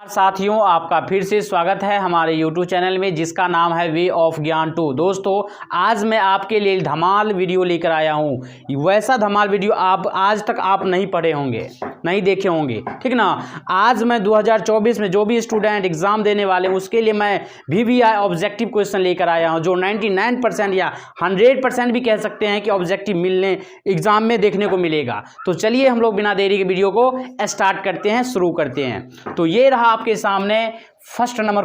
साथियों, आपका फिर से स्वागत है हमारे YouTube चैनल में जिसका नाम है वे ऑफ ज्ञान 2। दोस्तों, आज मैं आपके लिए धमाल वीडियो लेकर आया हूँ। वैसा धमाल वीडियो आप आज तक आप नहीं पढ़े होंगे, नहीं देखे होंगे, ठीक ना। आज मैं 2024 में जो भी स्टूडेंट एग्जाम देने वाले उसके लिए मैं VVI ऑब्जेक्टिव क्वेश्चन लेकर आया हूँ, जो 99% या 100% भी कह सकते हैं कि ऑब्जेक्टिव मिलने एग्जाम में देखने को मिलेगा। तो चलिए हम लोग बिना देरी के वीडियो को स्टार्ट करते हैं, शुरू करते हैं। तो ये रहा आपके सामने फर्स्ट नंबर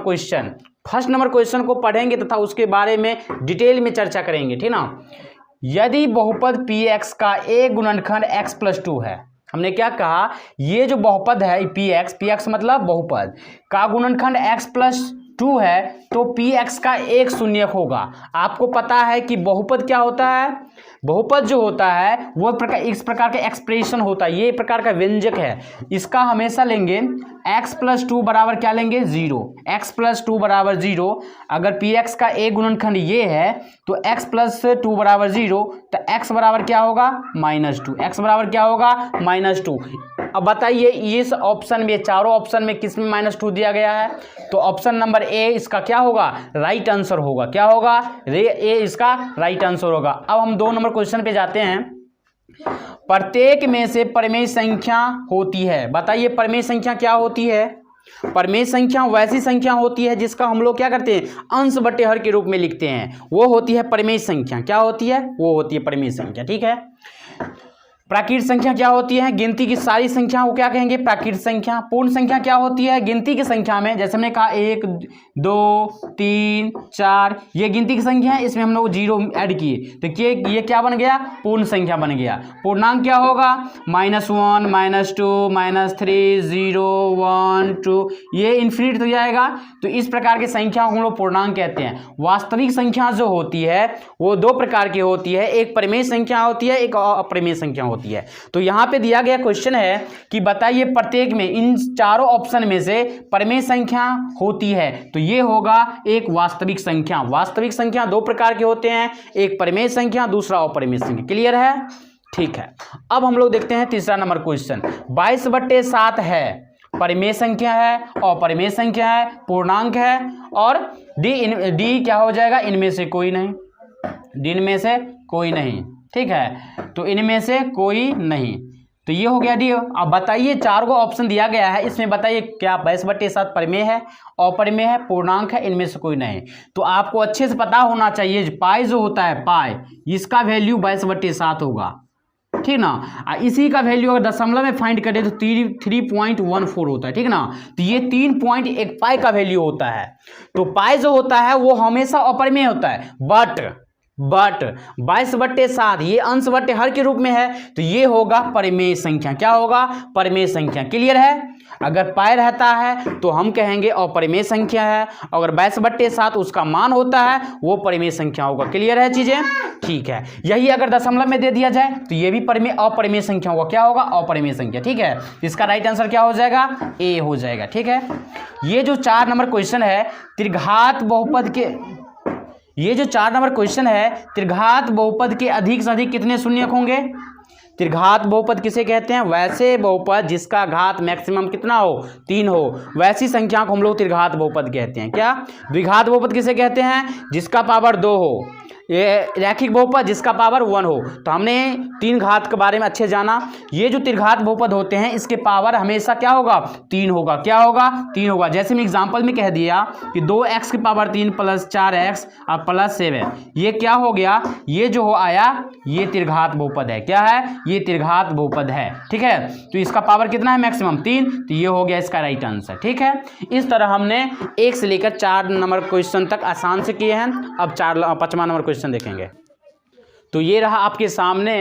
क्वेश्चन को पढ़ेंगे तथा उसके बारे में डिटेल में चर्चा करेंगे, ठीक ना। यदि बहुपद px का एक गुणनखंड x+2 है, हमने क्या कहा, ये जो बहुपद है px मतलब बहुपद का गुणनखंड x+2 है तो px का एक शून्यक होगा। आपको पता है कि बहुपद क्या होता है, बहुपद जो होता है वो इस प्रकार का एक्सप्रेशन होता है, ये प्रकार का व्यंजक है। इसका हमेशा लेंगे x+2 बराबर क्या लेंगे, 0। x+2 बराबर 0। अगर px का एक गुणनखंड ये है तो x+2 बराबर 0, तो x बराबर क्या होगा, -2। x बराबर क्या होगा, -2। अब बताइए इस ऑप्शन में, चारों ऑप्शन में किस में -2 दिया गया है, तो ऑप्शन नंबर ए इसका क्या होगा, राइट आंसर होगा। क्या होगा, ए इसका राइट आंसर होगा। अब हम 2 नंबर क्वेश्चन पे जाते हैं। प्रत्येक में से परिमेय संख्या होती है। बताइए परिमेय संख्या क्या होती है। परिमेय संख्या वैसी संख्या होती है जिसका हम लोग क्या करते हैं, अंश बटे हर के रूप में लिखते हैं, वो होती है परिमेय संख्या। क्या होती है, वो होती है परिमेय संख्या, ठीक है। प्राकृत संख्या क्या होती है, गिनती की सारी संख्या को क्या कहेंगे, प्राकृत संख्या। पूर्ण संख्या क्या होती है, गिनती की संख्या में, जैसे हमने कहा 1 2 3 4 ये गिनती की संख्या है, इसमें हम लोग 0 ऐड किए तो ये क्या बन गया, पूर्ण संख्या बन गया। पूर्णांक क्या होगा, -1 -2 -3 0 1 2, ये इन्फिनिट हो जाएगा। तो इस प्रकार की संख्या को हम लोग पूर्णांक कहते हैं। वास्तविक संख्या जो होती है वो 2 प्रकार की होती है, एक परिमेय संख्या होती है, एक अपरिमेय संख्या होती है। तो यहां पे दिया गया क्वेश्चन है कि बताइए प्रत्येक में, इन चारों ऑप्शन में से परिमेय संख्या होती है, तो ये होगा एक वास्तविक संख्या। वास्तविक संख्या 2 प्रकार के होते हैं, एक परिमेय संख्या, दूसरा अपरिमेय संख्या। क्लियर है, ठीक है। अब हम लोग देखते हैं तीसरा नंबर क्वेश्चन। 22/7 है, परिमेय संख्या है, अपरिमेय संख्या है, पूर्णांक है, और डी क्या हो जाएगा, इनमें से कोई नहीं, डी इनमें से कोई नहीं, ठीक है। तो इनमें से कोई नहीं, तो ये हो गया डी। अब बताइए 4 को ऑप्शन दिया गया है, इसमें बताइए क्या 22/7 परिमेय है, अपरिमेय है, पूर्णांक है, इनमें से कोई नहीं। तो आपको अच्छे से पता होना चाहिए पाई जो होता है, पाई इसका वैल्यू 22/7 होगा, ठीक ना। इसी का वैल्यू अगर दशमलव में फाइंड करें तो 3.14 होता है, ठीक ना। तो ये 3.1 पाई का वैल्यू होता है। तो पाई जो होता है वो हमेशा अपरिमेय होता है, बट 22/7 ये अंश बटे हर के रूप में है, तो ये होगा परिमेय संख्या। क्या होगा, परिमेय संख्या। क्लियर है। अगर पाई रहता है तो हम कहेंगे अपरिमेय संख्या है, अगर 22/7 उसका मान होता है वो परिमेय संख्या होगा। क्लियर है चीजें, ठीक है। यही अगर दशमलव में दे दिया जाए तो ये भी अपरिमेय संख्या होगा। क्या होगा, अपरिमेय संख्या, ठीक है। इसका राइट आंसर क्या हो जाएगा, ए हो जाएगा, ठीक है। ये जो 4 नंबर क्वेश्चन है त्रिघात बहुपद के, ये जो 4 नंबर क्वेश्चन है, त्रिघात बहुपद के अधिक से अधिक कितने शून्यक होंगे। त्रिघात बहुपद किसे कहते हैं, वैसे बहुपद जिसका घात मैक्सिमम कितना हो, 3 हो, वैसी संख्या को हम लोग त्रिघात बहुपद कहते हैं। क्या, द्विघात बहुपद किसे कहते हैं, जिसका पावर 2 हो। ये रैखिक बहुपद जिसका पावर 1 हो। तो हमने 3 घात के बारे में अच्छे जाना। ये जो त्रिघात बहुपद होते हैं इसके पावर हमेशा क्या होगा, 3 होगा। क्या होगा, 3 होगा। जैसे मैं एग्जांपल में कह दिया कि 2x की पावर 3 + 4x और +7, ये क्या हो गया, ये जो आया ये त्रिघात बहुपद है। क्या है, ये त्रिघात बहुपद है, ठीक है। तो इसका पावर कितना है, मैक्सिमम 3, तो ये हो गया इसका राइट आंसर, ठीक है। इस तरह हमने 1 से लेकर 4 नंबर क्वेश्चन तक आसान से किए हैं। अब 5वां नंबर क्वेश्चन देखेंगे। तो ये रहा आपके सामने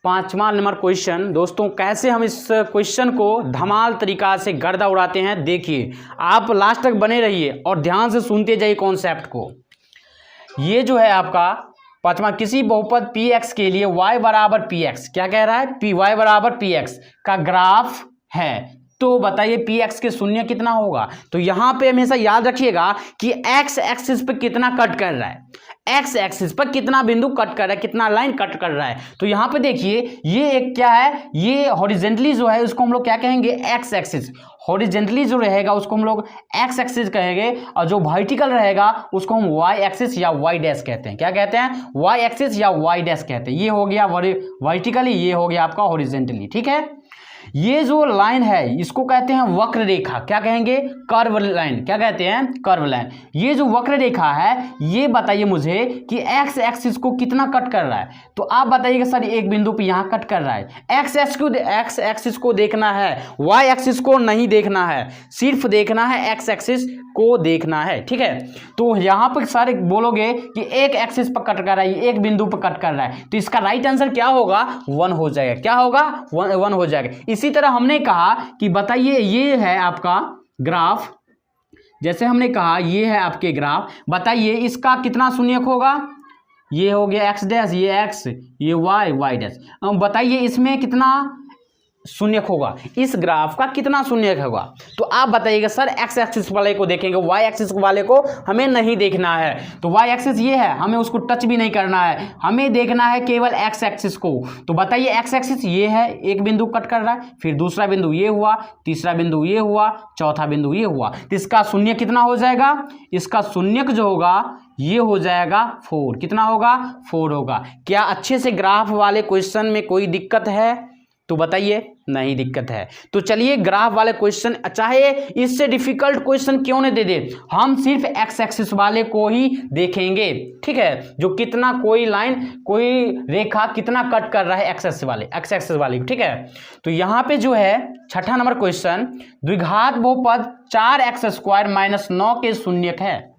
5वां नंबर क्वेश्चन। दोस्तों, कैसे हम इस क्वेश्चन को धमाल तरीका से गर्दा उड़ाते हैं, देखिए आप लास्ट तक बने रहिए और ध्यान से सुनते जाइए कॉन्सेप्ट को। ये जो है आपका 5वां, किसी बहुपद px के लिए y बराबर px, क्या कह रहा है, y बराबर px का ग्राफ है, तो बताइए px के शून्य कितना होगा। तो यहां पे हमेशा याद रखिएगा कि x एक्सिस पे कितना कट कर रहा है, एक्स एक्सिस पर कितना बिंदु कट कर रहा है, कितना लाइन कट कर रहा है। तो यहां पे देखिए ये एक क्या है, ये हॉरिजेंटली जो है उसको हम लोग क्या कहेंगे, एक्स एक्सिस। हॉरिजेंटली जो रहेगा उसको हम लोग एक्स एक्सिस कहेंगे, और जो वर्टिकल रहेगा उसको हम वाई एक्सिस या वाई डैश कहते हैं। क्या कहते हैं, वाई एक्सिस या वाई डैश कहते हैं। ये हो गया वर्टिकली, ये हो गया आपका हॉरिजेंटली। ठीक है, ये जो लाइन है इसको कहते हैं वक्र रेखा। क्या कहेंगे, कर्व लाइन। क्या कहते हैं, कर्व लाइन। ये जो वक्र रेखा है ये बताइए मुझे कि एक्स एक्सिस को कितना कट कर रहा है। तो आप बताइएगा सर एक बिंदु पे यहाँ कट कर रहा है। एक्स एक्सिस को देखना है, वाई एक्सिस को नहीं देखना है, सिर्फ देखना है एक्स एक्सिस को देखना है। ठीक है, तो यहाँ पर सर बोलोगे कि एक एक्सिस पर कट कर रहा है, एक बिंदु पर कट कर रहा है, तो इसका राइट आंसर क्या होगा, 1 हो जाएगा। क्या होगा, 1 हो जाएगा। इसी तरह हमने कहा कि बताइए ये है आपका ग्राफ, जैसे हमने कहा ये है आपके ग्राफ, बताइए इसका कितना शून्यक होगा। ये हो गया एक्स डैश, ये एक्स, ये वाई, वाई डैश। बताइए इसमें कितना शून्यक होगा, इस ग्राफ का कितना शून्यक होगा। तो आप बताइएगा सर एक्स एक्सिस वाले को देखेंगे, वाई एक्सिस वाले को हमें नहीं देखना है। तो वाई एक्सिस ये है, हमें उसको टच भी नहीं करना है, हमें देखना है केवल एक्स एक्सिस को। तो बताइए एक्स एक्सिस ये है, एक बिंदु कट कर रहा है, फिर दूसरा बिंदु ये हुआ, तीसरा बिंदु ये हुआ, चौथा बिंदु ये हुआ। तो इसका शून्य कितना हो जाएगा, इसका शून्यक जो होगा ये हो जाएगा 4। कितना होगा, 4 होगा। क्या अच्छे से ग्राफ वाले क्वेश्चन में कोई दिक्कत है, तो बताइए, नहीं दिक्कत है। तो चलिए ग्राफ वाले क्वेश्चन, चाहे इससे डिफिकल्ट क्वेश्चन क्यों नहीं दे दे, हम सिर्फ एक्स एक्सिस वाले को ही देखेंगे। ठीक है, जो कितना कोई लाइन, कोई रेखा कितना कट कर रहा है एक्स एक्सिस वाले। ठीक है, तो यहाँ पे जो है 6ठा नंबर क्वेश्चन, द्विघात बहुपद 4x² - 9 के शून्यक है।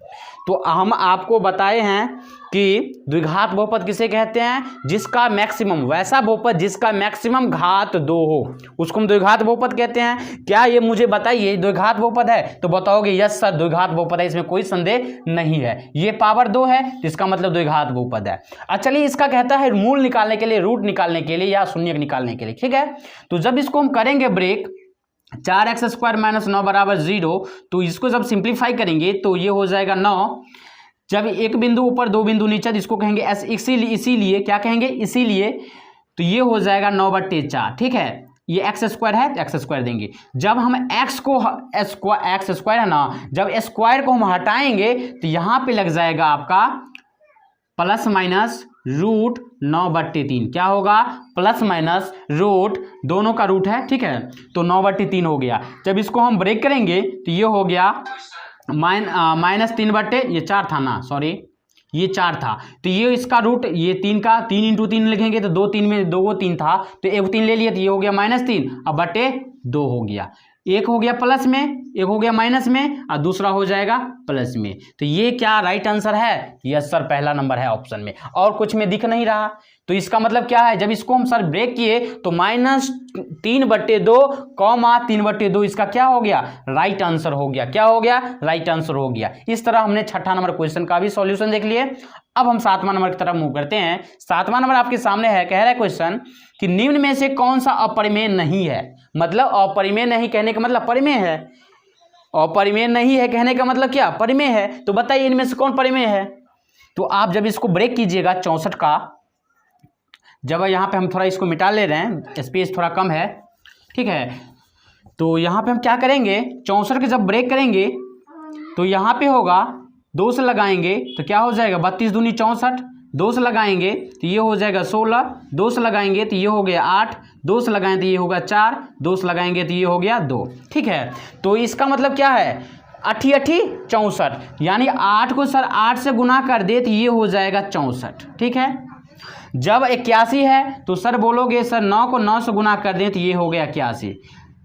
तो हम आपको बताए हैं कि द्विघात बहुपद किसे कहते हैं, जिसका मैक्सिमम, वैसा बहुपद जिसका मैक्सिमम घात 2 हो, उसको हम द्विघात बहुपद कहते हैं। क्या ये मुझे बताइए द्विघात बहुपद है, तो बताओगे यस सर द्विघात बहुपद है, इसमें कोई संदेह नहीं है। ये पावर 2 है, इसका मतलब द्विघात बहुपद है। अच्छा चलिए, इसका कहता है मूल निकालने के लिए, रूट निकालने के लिए या शून्यक निकालने के लिए। ठीक है, तो जब इसको हम करेंगे ब्रेक, 4x² - 9 = 0, तो इसको जब सिंप्लीफाई करेंगे तो ये हो जाएगा 9। जब एक बिंदु ऊपर, 2 बिंदु नीचे, इसको कहेंगे एस, इसीलिए क्या कहेंगे, इसीलिए, तो ये हो जाएगा 9/4। ठीक है, ये x² है, x² देंगे। जब हम x² है ना, जब स्क्वायर को हम हटाएंगे तो यहाँ पे लग जाएगा आपका ±√9/3। क्या होगा, ±, दोनों का रूट है। ठीक है, तो 9/3 हो गया। जब इसको हम ब्रेक करेंगे तो ये हो गया -3 ये 4 था ना, सॉरी ये 4 था, तो ये इसका रूट, ये 3 का 3 × 3 लिखेंगे तो 2 3 में 2 3 था, तो 1 3 ले लिया, तो ये हो गया -3, अब बटे 2 हो गया। एक हो गया प्लस में, एक हो गया माइनस में, और दूसरा हो जाएगा प्लस में। तो ये क्या राइट आंसर है, यस सर पहला नंबर है ऑप्शन में, और कुछ में दिख नहीं रहा। तो इसका मतलब क्या है, जब इसको हम सर ब्रेक किए तो -3/2, 3/2 इसका क्या हो गया, राइट आंसर हो गया। क्या हो गया, राइट आंसर हो गया। इस तरह हमने 6ठा नंबर क्वेश्चन का भी सॉल्यूशन देख लिए। अब हम 7वां नंबर की तरफ मूव करते हैं। 7वां नंबर आपके सामने है, कह रहा है क्वेश्चन कि निम्न में से कौन सा अपरिमेय नहीं है। मतलब अपरिमेय नहीं कहने का मतलब परिमेय है, अपरिमेय नहीं है कहने का मतलब क्या, परिमेय है। तो बताइए इनमें से कौन परिमेय है। तो आप जब इसको ब्रेक कीजिएगा 64 का, जब यहाँ पे हम थोड़ा इसको मिटा ले रहे हैं, स्पेस थोड़ा कम है। ठीक है, तो यहाँ पे हम क्या करेंगे, 64 के जब ब्रेक करेंगे तो यहाँ पे होगा 2 से लगाएंगे तो क्या हो जाएगा, 32 दूनी 64, 2 से लगाएंगे तो ये हो जाएगा 16, 2 से लगाएंगे तो ये हो गया 8, 2 से लगाएंगे तो ये होगा 4, 2 से लगाएंगे तो ये हो गया 2। ठीक है, तो इसका मतलब क्या है, 8 8 64, यानी 8 को सर 8 से गुना कर दे तो ये हो जाएगा 64। ठीक है, जब 81 है तो सर बोलोगे सर 9 को 9 से गुना कर दें तो ये हो गया 81।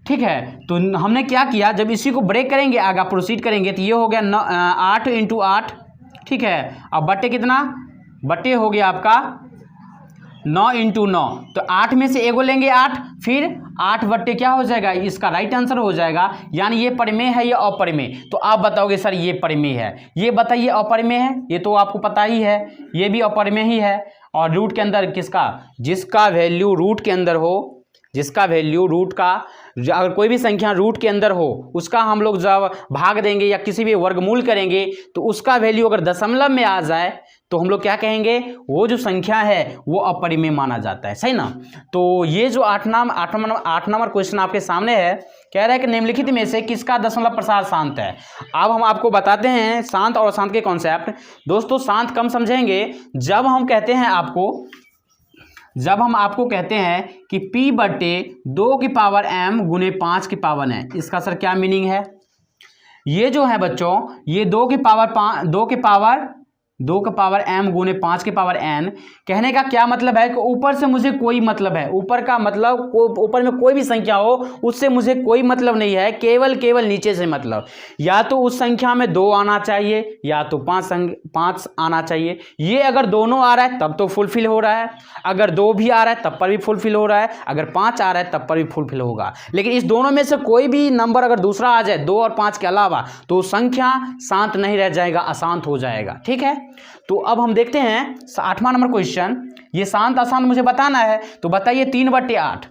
ठीक है, तो हमने क्या किया, जब इसी को ब्रेक करेंगे, आगे प्रोसीड करेंगे तो ये हो गया 8 × 8। ठीक है, अब बटे कितना, बटे हो गया आपका 9 × 9, तो 8 में से एगो लेंगे 8, फिर 8 बट्टे क्या हो जाएगा, इसका राइट आंसर हो जाएगा। यानी ये परिमेय है या अपरिमेय। तो आप बताओगे सर ये परिमेय है, ये बताइए अपरिमेय है, ये तो आपको पता ही है, ये भी अपरिमेय ही है। और रूट के अंदर किसका, जिसका वैल्यू रूट के अंदर हो, जिसका वैल्यू रूट का, अगर कोई भी संख्या रूट के अंदर हो उसका हम लोग जब भाग देंगे या किसी भी वर्गमूल करेंगे तो उसका वैल्यू अगर दशमलव में आ जाए तो हम लोग क्या कहेंगे, वो जो संख्या है वो अपरिमेय माना जाता है, सही ना। तो ये जो 8 नंबर क्वेश्चन आपके सामने है, कह रहा है कि निम्नलिखित में से किसका दशमलव प्रसार शांत है। अब हम आपको बताते हैं शांत और अशांत के कॉन्सेप्ट। दोस्तों शांत कम समझेंगे जब हम आपको कहते हैं कि P बटे 2 की पावर m गुने 5 की पावर n। इसका सर क्या मीनिंग है, ये जो है बच्चों, ये 2 की पावर m गुने 5 की पावर n, कहने का क्या मतलब है कि ऊपर से मुझे कोई मतलब है, ऊपर का मतलब ऊपर में कोई भी संख्या हो उससे मुझे कोई मतलब नहीं है, केवल नीचे से मतलब, या तो उस संख्या में 2 आना चाहिए या तो 5 आना चाहिए। ये अगर दोनों आ रहा है तब तो फुलफिल हो रहा है, अगर 2 भी आ रहा है तब पर भी फुलफिल हो रहा है, अगर 5 आ रहा है तब पर भी फुलफिल होगा। लेकिन इस दोनों में से कोई भी नंबर अगर दूसरा आ जाए 2 और 5 के अलावा, तो संख्या शांत नहीं रह जाएगा, अशांत हो जाएगा, ठीक है। तो अब हम देखते हैं 8वां नंबर क्वेश्चन। ये शांत अशांत मुझे बताना है, तो बताइए 3/8।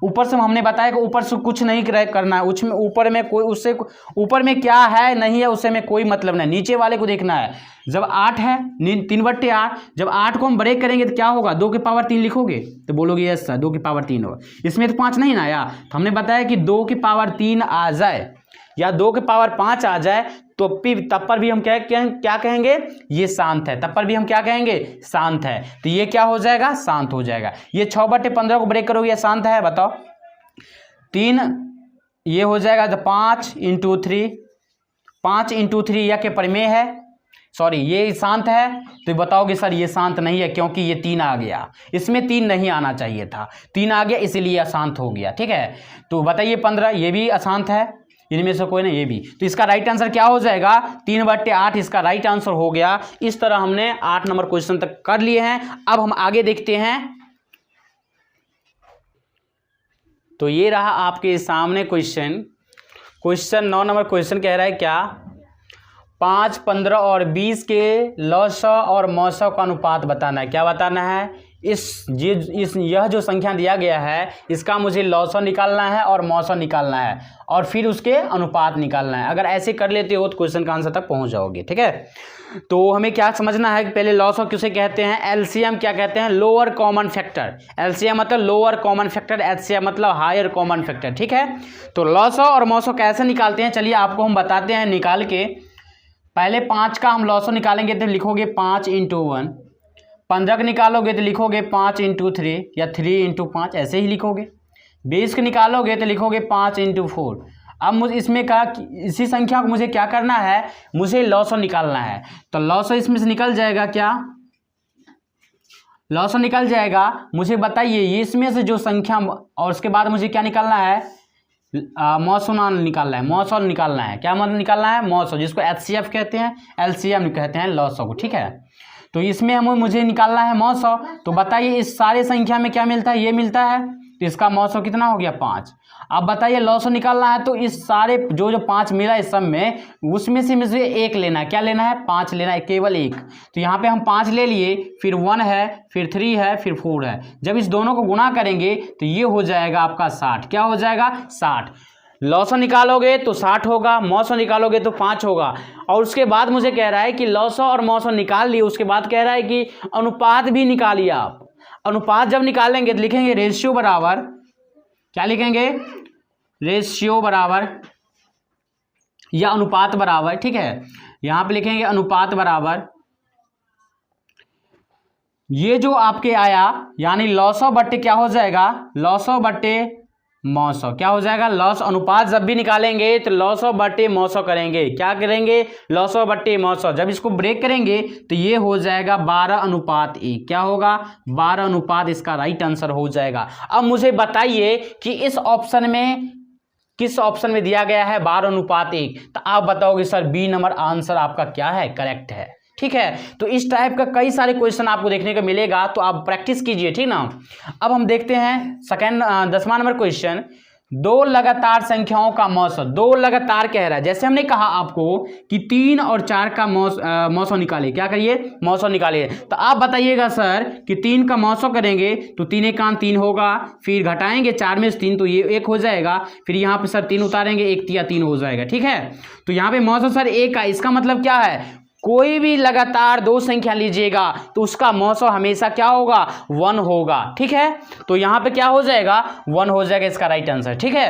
ऊपर से हमने बताया कि ऊपर से कुछ नहीं करना है, उसमें ऊपर में कोई, उससे ऊपर में क्या है नहीं है उससे में कोई मतलब नहीं, नीचे वाले को देखना है। जब 8 है 3/8, जब 8 को हम ब्रेक करेंगे तो क्या होगा, 2 की पावर 3 लिखोगे तो बोलोगे यस सर 2 की पावर 3 होगा। इसमें तो 5 नहीं ना आया, तो हमने बताया कि 2 की पावर 3 आ जाए या 2 की पावर 5 आ जाए तो तब पर भी हम क्या कहेंगे, ये शांत है, तब पर भी हम क्या कहेंगे, शांत है। तो ये क्या हो जाएगा, शांत हो जाएगा। ये 6/15 को ब्रेक करोगे, ये शांत है, बताओ। 3 ये हो जाएगा तो 5 × 3, 5 × 3 यह के परिमेय है, सॉरी ये शांत है। तो बताओगे सर ये शांत नहीं है क्योंकि ये 3 आ गया, इसमें 3 नहीं आना चाहिए था, 3 आ गया इसीलिए अशांत हो गया, ठीक है। तो बताइए 15 ये भी अशांत है, इनमें से कोई नहीं, ये भी। तो इसका राइट आंसर क्या हो जाएगा, 3/8 इसका राइट आंसर हो गया। इस तरह हमने 8 नंबर क्वेश्चन तक कर लिए हैं। अब हम आगे देखते हैं। तो ये रहा आपके सामने क्वेश्चन 9 नंबर क्वेश्चन कह रहा है क्या, 5, 15 और 20 के लॉसव और मौसव का अनुपात बताना है। क्या बताना है, यह जो संख्या दिया गया है इसका मुझे लॉसव निकालना है और मौसव निकालना है और फिर उसके अनुपात निकालना है। अगर ऐसे कर लेते हो तो क्वेश्चन का आंसर तक पहुंच जाओगे, ठीक है। तो हमें क्या समझना है कि पहले लॉसव किसे कहते हैं, एलसीएम क्या कहते हैं, लोअर कॉमन फैक्टर। एलसीएम मतलब लोअर कॉमन फैक्टर, एचसीएम मतलब हायर कॉमन फैक्टर, ठीक है। तो लॉसव और मौसव कैसे निकालते हैं, चलिए आपको हम बताते हैं निकाल के। पहले 5 का हम लॉसव निकालेंगे तो लिखोगे 5 × 1, 15 का निकालोगे तो लिखोगे 5 × 3 या 3 × 5 ऐसे ही लिखोगे। 20 का निकालोगे तो लिखोगे 5 × 4। अब मुझे इसमें कहा कि इसी संख्या को मुझे क्या करना है, मुझे लॉसव निकालना है। तो लॉसव इसमें से निकल जाएगा, क्या लॉसव निकल जाएगा, मुझे बताइए ये इसमें से जो संख्या, और उसके बाद मुझे क्या निकालना है, मौसव निकालना है, मौसव निकालना है। क्या मतलब निकालना है, मौसव, जिसको एचसीएफ कहते हैं, एलसीएम कहते हैं लॉसव को, ठीक है। तो इसमें मुझे निकालना है मौसव। तो बताइए इस सारे संख्या में क्या मिलता है, ये मिलता है, तो इसका मौसव कितना हो गया, 5। अब बताइए लॉसव निकालना है, तो इस सारे जो 5 मिला इस सब में, उसमें से मुझे 1 लेना है। क्या लेना है, 5 लेना है, केवल 1। तो यहाँ पे हम 5 ले लिए, फिर 1 है, फिर 3 है, फिर 4 है। जब इस दोनों को गुणा करेंगे तो ये हो जाएगा आपका 60। क्या हो जाएगा, 60। लॉसव निकालोगे तो 60 होगा, मौसव निकालोगे तो 5 होगा। और उसके बाद मुझे कह रहा है कि लॉसव और मौसव निकाल लिए, उसके बाद कह रहा है कि अनुपात भी निकालिए आप। अनुपात जब निकालेंगे तो लिखेंगे रेशियो बराबर, क्या लिखेंगे, रेशियो बराबर या अनुपात बराबर, ठीक है। यहां पे लिखेंगे अनुपात बराबर, ये जो आपके आया यानी लॉसव बट्टे क्या हो जाएगा, लॉसव बट्टे मौसव। क्या हो जाएगा, लॉस, अनुपात जब भी निकालेंगे तो लॉसव बट्टे मौसव करेंगे। क्या करेंगे, लॉसव बट्टे मौसव। जब इसको ब्रेक करेंगे तो ये हो जाएगा 12:1। क्या होगा, 12:, इसका राइट आंसर हो जाएगा। अब मुझे बताइए कि इस ऑप्शन में किस ऑप्शन में दिया गया है 12:1, तो आप बताओगे सर बी नंबर आंसर आपका क्या है, करेक्ट है, ठीक है। तो इस टाइप का कई सारे क्वेश्चन आपको देखने को मिलेगा, तो आप प्रैक्टिस कीजिए, ठीक ना। अब हम देखते हैं 10वां नंबर क्वेश्चन, 2 लगातार संख्याओं का मौसव। 2 लगातार कह रहा है, जैसे हमने कहा आपको कि 3 और 4 का मौसव निकालिए। क्या करिए, मौसव निकालिए। तो आप बताइएगा सर कि 3 का मौसव करेंगे तो 3 × 3 होगा, फिर घटाएंगे 4 में से 3 तो ये 1 हो जाएगा, फिर यहाँ पे सर 3 उतारेंगे 1 × 3 हो जाएगा, ठीक है। तो यहाँ पे मौसव सर 1 का, इसका मतलब क्या है, कोई भी लगातार दो संख्या लीजिएगा तो उसका मौसम हमेशा क्या होगा, 1 होगा। ठीक है, तो यहां पे क्या हो जाएगा, 1 हो जाएगा इसका राइट आंसर। ठीक है,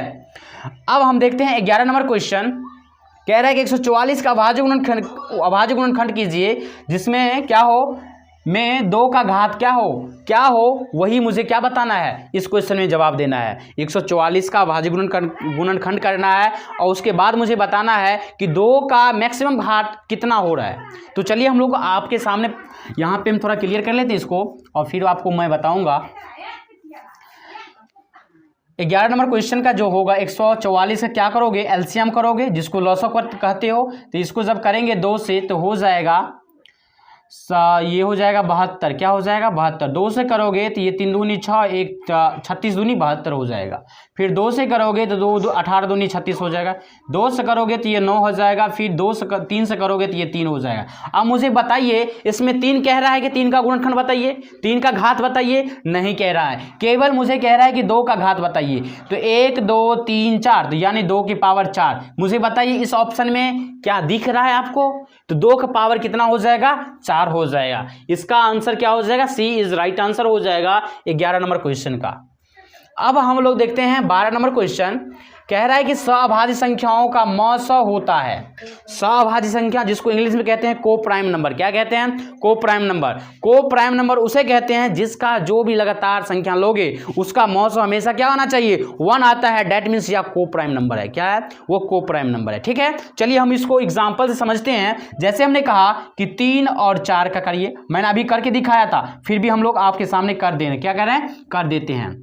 अब हम देखते हैं 11 नंबर क्वेश्चन। कह रहा है कि 144 का अभाज्य गुणनखंड कीजिए जिसमें क्या हो, में 2 का घात क्या हो वही मुझे क्या बताना है, इस क्वेश्चन में जवाब देना है। 144 का अभाज्य गुणनखंड करना है और उसके बाद मुझे बताना है कि 2 का मैक्सिमम घात कितना हो रहा है। तो चलिए हम लोग आपके सामने यहाँ पे हम थोड़ा क्लियर कर लेते हैं इसको और फिर आपको मैं बताऊंगा। 11 नंबर क्वेश्चन का जो होगा 144 का क्या करोगे, एलसीएम करोगे जिसको लॉसअप कहते हो। तो इसको जब करेंगे 2 से तो हो जाएगा ये हो जाएगा 72। क्या हो जाएगा, 72। 2 से करोगे तो ये 3 दूनी 6, 1 36 दूनी 72 हो जाएगा। फिर 2 से करोगे तो 2 18 दूनी 36 हो जाएगा। 2 से करोगे तो ये 9 हो जाएगा। फिर 3 से करोगे तो ये 3 हो जाएगा। अब मुझे बताइए इसमें 3 कह रहा है कि 3 का गुणनखंड बताइए, 3 का घात बताइए, नहीं कह रहा है, केवल मुझे कह रहा है कि 2 का घात बताइए। तो 1 2 3 4 तो यानी 2 की पावर 4। मुझे बताइए इस ऑप्शन में क्या दिख रहा है आपको, तो 2 का पावर कितना हो जाएगा, 4 हो जाएगा। इसका आंसर क्या हो जाएगा, सी इज राइट आंसर हो जाएगा 11 नंबर क्वेश्चन का। अब हम लोग देखते हैं 12 नंबर क्वेश्चन। कह रहा है कि सअभाज्य संख्याओं का मौसा होता है। सअभाज्य संख्या जिसको इंग्लिश में कहते हैं को प्राइम नंबर। क्या कहते हैं, को प्राइम नंबर। को प्राइम नंबर उसे कहते हैं जिसका जो भी लगातार संख्या लोगे उसका मौसा हमेशा क्या आना चाहिए, 1 आता है। डेट मीन्स या को प्राइम नंबर है। क्या है वो, को प्राइम नंबर है। ठीक है, चलिए हम इसको एग्जाम्पल से समझते हैं। जैसे हमने कहा कि 3 और 4 का करिए, मैंने अभी करके दिखाया था, फिर भी हम लोग आपके सामने कर दे रहे हैं। क्या कर रहे हैं, कर देते हैं।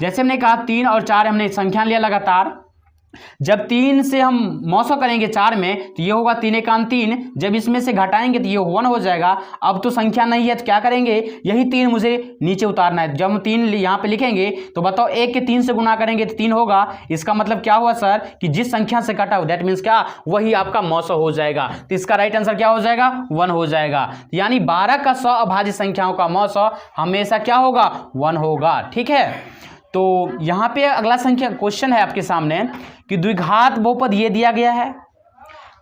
जैसे हमने कहा 3 और 4 हमने संख्या लिया लगातार। जब 3 से हम मौसा करेंगे 4 में तो ये होगा 3 एकान 3। जब इसमें से घटाएंगे तो ये 1 हो जाएगा। अब तो संख्या नहीं है तो क्या करेंगे, यही 3 मुझे नीचे उतारना है। जब हम 3 यहाँ पे लिखेंगे तो बताओ 1 के 3 से गुना करेंगे तो 3 होगा। इसका मतलब क्या हुआ सर कि जिस संख्या से कटा हो दैट मीन्स क्या, वही आपका मौसा हो जाएगा। तो इसका राइट आंसर क्या हो जाएगा, 1 हो जाएगा। यानी 12 का सअभाज्य संख्याओं का मौसा हमेशा क्या होगा, 1 होगा। ठीक है, तो यहाँ पे अगला संख्या क्वेश्चन है आपके सामने कि द्विघात बहुपद ये दिया गया है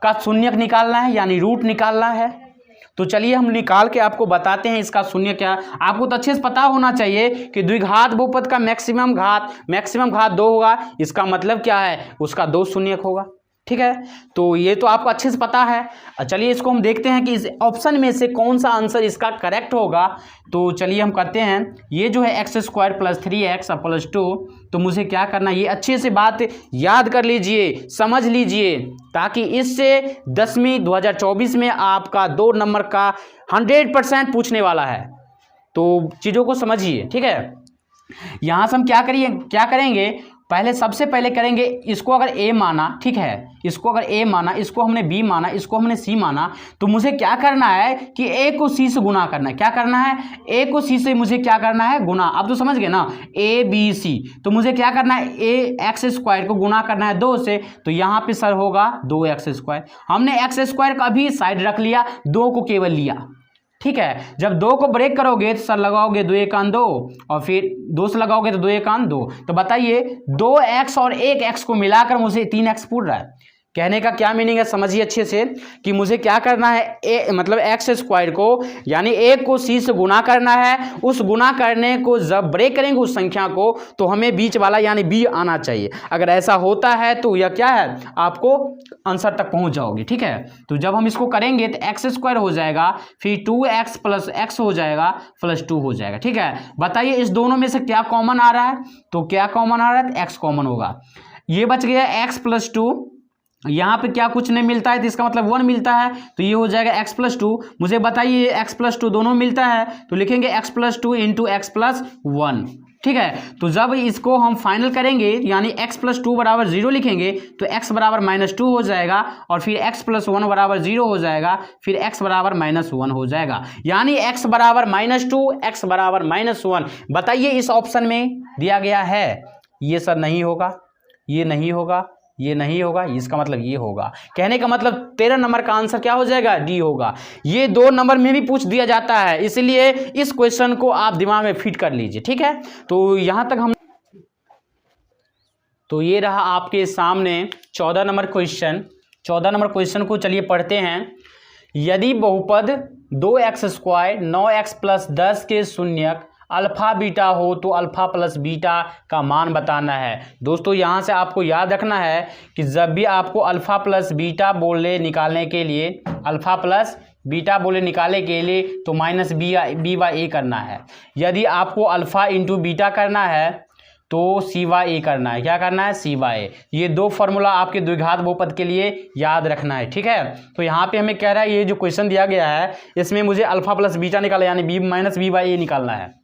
का शून्यक निकालना है, यानी रूट निकालना है। तो चलिए हम निकाल के आपको बताते हैं इसका शून्य क्या। आपको तो अच्छे से पता होना चाहिए कि द्विघात बहुपद का मैक्सिमम घात 2 होगा। इसका मतलब क्या है, उसका 2 शून्यक होगा। ठीक है, तो ये तो आपको अच्छे से पता है। चलिए इसको हम देखते हैं कि इस ऑप्शन में से कौन सा आंसर इसका करेक्ट होगा। तो चलिए हम करते हैं। ये जो है x² + 3x + 2, तो मुझे क्या करना है, ये अच्छे से बात याद कर लीजिए, समझ लीजिए, ताकि इससे 10वीं 2024 में आपका 2 नंबर का 100% पूछने वाला है। तो चीज़ों को समझिए। ठीक है, यहाँ से हम क्या करेंगे, पहले सबसे पहले करेंगे इसको अगर a माना, ठीक है, इसको अगर a माना, इसको हमने b माना, इसको हमने c माना, तो मुझे क्या करना है कि a को c से गुना करना है। क्या करना है, a को c से मुझे क्या करना है, गुना। अब तो समझ गए ना, a b c। तो मुझे क्या करना है, ax² को गुना करना है 2 से, तो यहाँ पे सर होगा 2x²। हमने x² का भी साइड रख लिया, 2 को केवल लिया। ठीक है, जब 2 को ब्रेक करोगे तो सर लगाओगे 2 एकान 2 और फिर 2 से लगाओगे तो 2 एकान 2। तो बताइए 2x और 1x को मिलाकर मुझे 3x पूछ रहा है। कहने का क्या मीनिंग है, समझिए अच्छे से कि मुझे क्या करना है, मतलब x² को यानी a को c से गुना करना है। उस गुना करने को जब ब्रेक करेंगे उस संख्या को तो हमें बीच वाला यानी b आना चाहिए। अगर ऐसा होता है तो यह क्या है, आपको आंसर तक पहुंच जाओगे। ठीक है, तो जब हम इसको करेंगे तो x² हो जाएगा, फिर 2x + x हो जाएगा +2 हो जाएगा। ठीक है, बताइए इस दोनों में से क्या कॉमन आ रहा है, तो क्या कॉमन आ रहा है, x कॉमन होगा। ये बच गया x + 2, यहाँ पे क्या कुछ नहीं मिलता है तो इसका मतलब 1 मिलता है, तो ये हो जाएगा x + 2। मुझे बताइए x + 2 दोनों मिलता है तो लिखेंगे x + 2 × x + 1। ठीक है, तो जब इसको हम फाइनल करेंगे यानी x + 2 = 0 लिखेंगे तो x = -2 हो जाएगा और फिर x + 1 = 0 हो जाएगा, फिर x = -1 हो जाएगा, यानी x = -2 x = -1। बताइए इस ऑप्शन में दिया गया है, ये सर नहीं होगा, ये नहीं होगा, ये नहीं होगा, इसका मतलब ये होगा। कहने का मतलब 13 नंबर का आंसर क्या हो जाएगा, डी होगा। ये 2 नंबर में भी पूछ दिया जाता है, इसलिए इस क्वेश्चन को आप दिमाग में फिट कर लीजिए। ठीक है, तो यहां तक हम, तो ये रहा आपके सामने 14 नंबर क्वेश्चन। 14 नंबर क्वेश्चन को चलिए पढ़ते हैं। यदि बहुपद 2x² 9x + 10 के शून्यक अल्फा बीटा हो तो अल्फा प्लस बीटा का मान बताना है। दोस्तों यहाँ से आपको याद रखना है कि जब भी आपको अल्फा प्लस बीटा बोले निकालने के लिए तो माइनस बी बाई ए करना है। यदि आपको अल्फा इंटू बीटा करना है तो सी बाई ए करना है। क्या करना है? सी बाई ए। ये दो फार्मूला आपके द्विघात बहुपद के लिए याद रखना है, ठीक है। तो यहाँ पे हमें कह रहा है ये जो क्वेश्चन दिया गया है इसमें मुझे अल्फा प्लस बीटा निकालना यानी बी माइनस बी बाई ए निकालना है।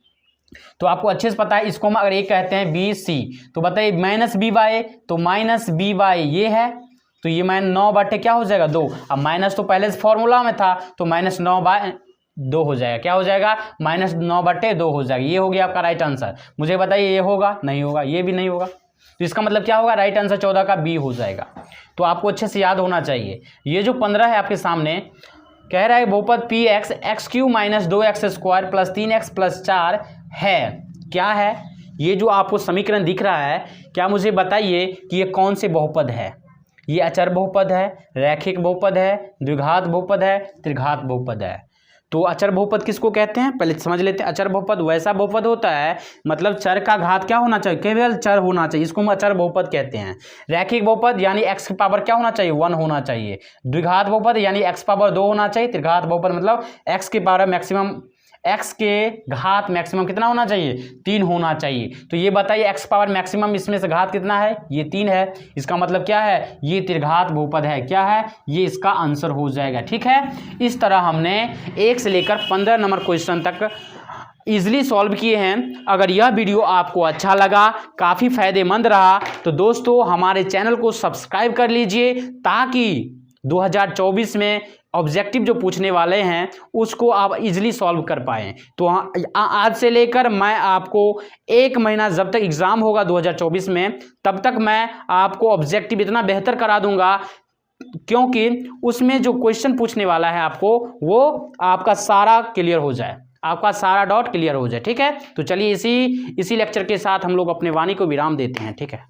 तो आपको अच्छे से पता है इसको हम अगर एक कहते हैं बी सी तो बताइए माइनस बी बाई ए, तो माइनस बी बाई ये है तो ये -9 बटे क्या हो जाएगा 2। अब माइनस तो पहले से फॉर्मूला में था तो -9/2 हो जाएगा। क्या हो जाएगा? -9/2 हो जाएगा। ये हो गया आपका राइट आंसर। मुझे बताइए ये होगा? नहीं होगा, ये भी नहीं होगा। तो इसका मतलब क्या होगा? राइट आंसर 14 का बी हो जाएगा। तो आपको अच्छे से याद होना चाहिए। ये जो 15 है आपके सामने कह रहा है बहुपद px x³ - 2x² + 3x + 4 है। क्या है? ये जो आपको समीकरण दिख रहा है, क्या मुझे बताइए कि ये कौन से बहुपद है? ये अचर बहुपद है, रैखिक बहुपद है, द्विघात बहुपद है, त्रिघात बहुपद है। तो अचर बहुपद किसको कहते हैं पहले समझ लेते हैं। अचर बहुपद वैसा बहुपद होता है मतलब चर का घात क्या होना चाहिए? केवल चर होना चाहिए, इसको हम अचर बहुपद कहते हैं। रैखिक बहुपद यानी x की पावर क्या होना चाहिए? 1 होना चाहिए। द्विघात बहुपद यानी x पावर 2 होना चाहिए। त्रिघात बहुपद मतलब x की पावर मैक्सिमम x के घात मैक्सिमम कितना होना चाहिए? 3 होना चाहिए। तो ये बताइए x पावर मैक्सिमम इसमें से घात कितना है? ये 3 है। इसका मतलब क्या है? ये त्रिघात बहुपद है। क्या है? ये इसका आंसर हो जाएगा, ठीक है। इस तरह हमने 1 से लेकर 15 नंबर क्वेश्चन तक इजीली सॉल्व किए हैं। अगर यह वीडियो आपको अच्छा लगा, काफ़ी फायदेमंद रहा तो दोस्तों हमारे चैनल को सब्सक्राइब कर लीजिए ताकि 2024 में ऑब्जेक्टिव जो पूछने वाले हैं उसको आप इजीली सॉल्व कर पाएँ। तो आज से लेकर मैं आपको 1 महीना जब तक एग्ज़ाम होगा 2024 में तब तक मैं आपको ऑब्जेक्टिव इतना बेहतर करा दूंगा क्योंकि उसमें जो क्वेश्चन पूछने वाला है आपको वो आपका सारा क्लियर हो जाए, आपका सारा डाउट क्लियर हो जाए, ठीक है। तो चलिए इसी लेक्चर के साथ हम लोग अपने वाणी को विराम देते हैं, ठीक है।